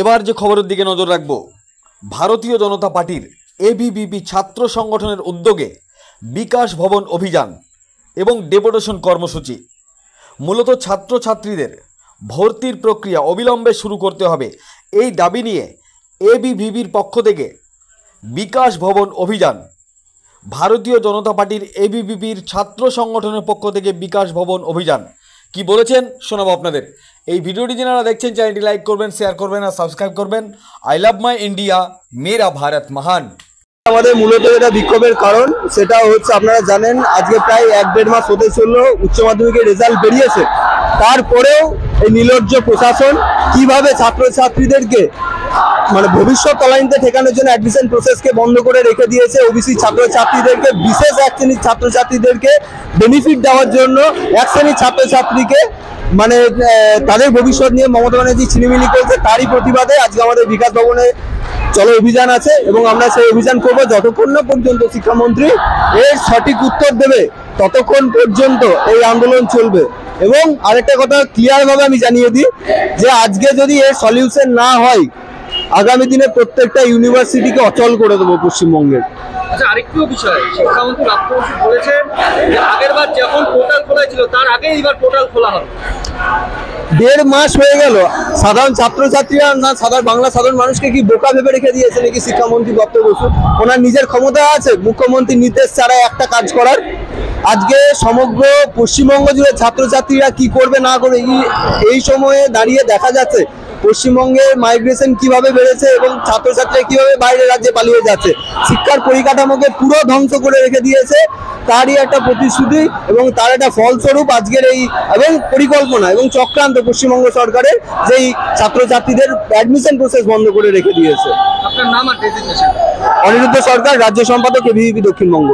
এবার যে খবরের দিকে নজর রাখব, ভারতীয় জনতা পার্টির এবিভিপি ছাত্র সংগঠনের উদ্যোগে বিকাশ ভবন অভিযান এবং ডেপুটেশন কর্মসূচি। মূলত ছাত্রছাত্রীদের ভর্তির প্রক্রিয়া অবিলম্বে শুরু করতে হবে, এই দাবি নিয়ে এবিভিপির পক্ষ থেকে বিকাশ ভবন অভিযান। ভারতীয় জনতা পার্টির এবিভিপির ছাত্র সংগঠনের পক্ষ থেকে বিকাশ ভবন অভিযান কি বলেছেন শোনাবো আপনাদের। এই ভিডিওটি যারা দেখছেন চ্যানেলটি লাইক করবেন, শেয়ার করবেন আর সাবস্ক্রাইব করবেন। আই লাভ মাই ইন্ডিয়া, মেরা ভারত মহান। আমাদের মূলত এটা বিক্ষোভের কারণ সেটা হচ্ছে, আপনারা জানেন আজকে প্রায় 1-1.5 মাস হতে চললো উচ্চ মাধ্যমিকের রেজাল্ট বেরিয়েছে, তারপরেও এই নির্লজ্জ প্রশাসন কিভাবে ছাত্রছাত্রীদেরকে মানে ভবিষ্যৎ তলানিতে ঠেকানোর জন্য অ্যাডমিশন প্রসেসকে বন্ধ করে রেখে দিয়েছে। ওবিসি ছাত্রছাত্রীদেরকে, বিশেষ এক শ্রেণীর ছাত্রছাত্রীদেরকে বেনিফিট দেওয়ার জন্য এক শ্রেণীর ছাত্রছাত্রীকে মানে তাদের ভবিষ্যৎ নিয়ে মমতা ব্যানার্জি ছিনিমিনি করছে। তারই প্রতিবাদে আজকে আমাদের বিকাশ ভবনে চলো অভিযান আছে এবং আমরা সেই অভিযান করবো যতক্ষণ না পর্যন্ত শিক্ষামন্ত্রী এর সঠিক উত্তর দেবে, ততক্ষণ পর্যন্ত এই আন্দোলন চলবে। এবং আরেকটা কথা ক্লিয়ার ভাবে আমি জানিয়ে দিই যে আজকে যদি এর সলিউশন না হয়, আগামী দিনে প্রত্যেকটা ইউনিভার্সিটিকে অচল করে দেবো পশ্চিমবঙ্গের। আচ্ছা, আরেকটু বিষয়, শিক্ষামন্ত্রী রাষ্ট্রপতি বলেছেন যে আগেরবার যখন পোর্টাল খোলা ছিল তার আগে এইবার পোর্টাল খোলা হবে। 1.5 মাস হয়ে গেল, সাধারণ ছাত্রছাত্রীরা না সাধারণ মানুষকে কি বোকা ভেবে রেখে দিয়েছে নাকি শিক্ষামন্ত্রী দপ্তর বসু? ওনার নিজের ক্ষমতা আছে মুখ্যমন্ত্রীর নির্দেশ ছাড়া একটা কাজ করার? আজকে সমগ্র পশ্চিমবঙ্গ জুড়ে ছাত্রছাত্রীরা কি করবে না করবে এই সময়ে দাঁড়িয়ে দেখা যাচ্ছে পশ্চিমবঙ্গে মাইগ্রেশন কিভাবে বেড়েছে এবং ছাত্রছাত্রীরা কিভাবে বাইরের রাজ্যে পালিয়ে যাচ্ছে। শিক্ষার পরিকাঠামোকে পুরো ধ্বংস করে রেখে দিয়েছে, তারই একটা প্রতিশ্রুতি এবং তার একটা ফলস্বরূপ আজকের এই এবং পরিকল্পনা এবং চক্রান্ত পশ্চিমবঙ্গ সরকারের, যেই ছাত্রছাত্রীদের অ্যাডমিশন প্রসেস বন্ধ করে রেখে দিয়েছে। আপনার নাম আর ডেজিগনেশন? অনিরুদ্ধ সরকার, রাজ্য সম্পাদক এবিভিপি দক্ষিণবঙ্গ।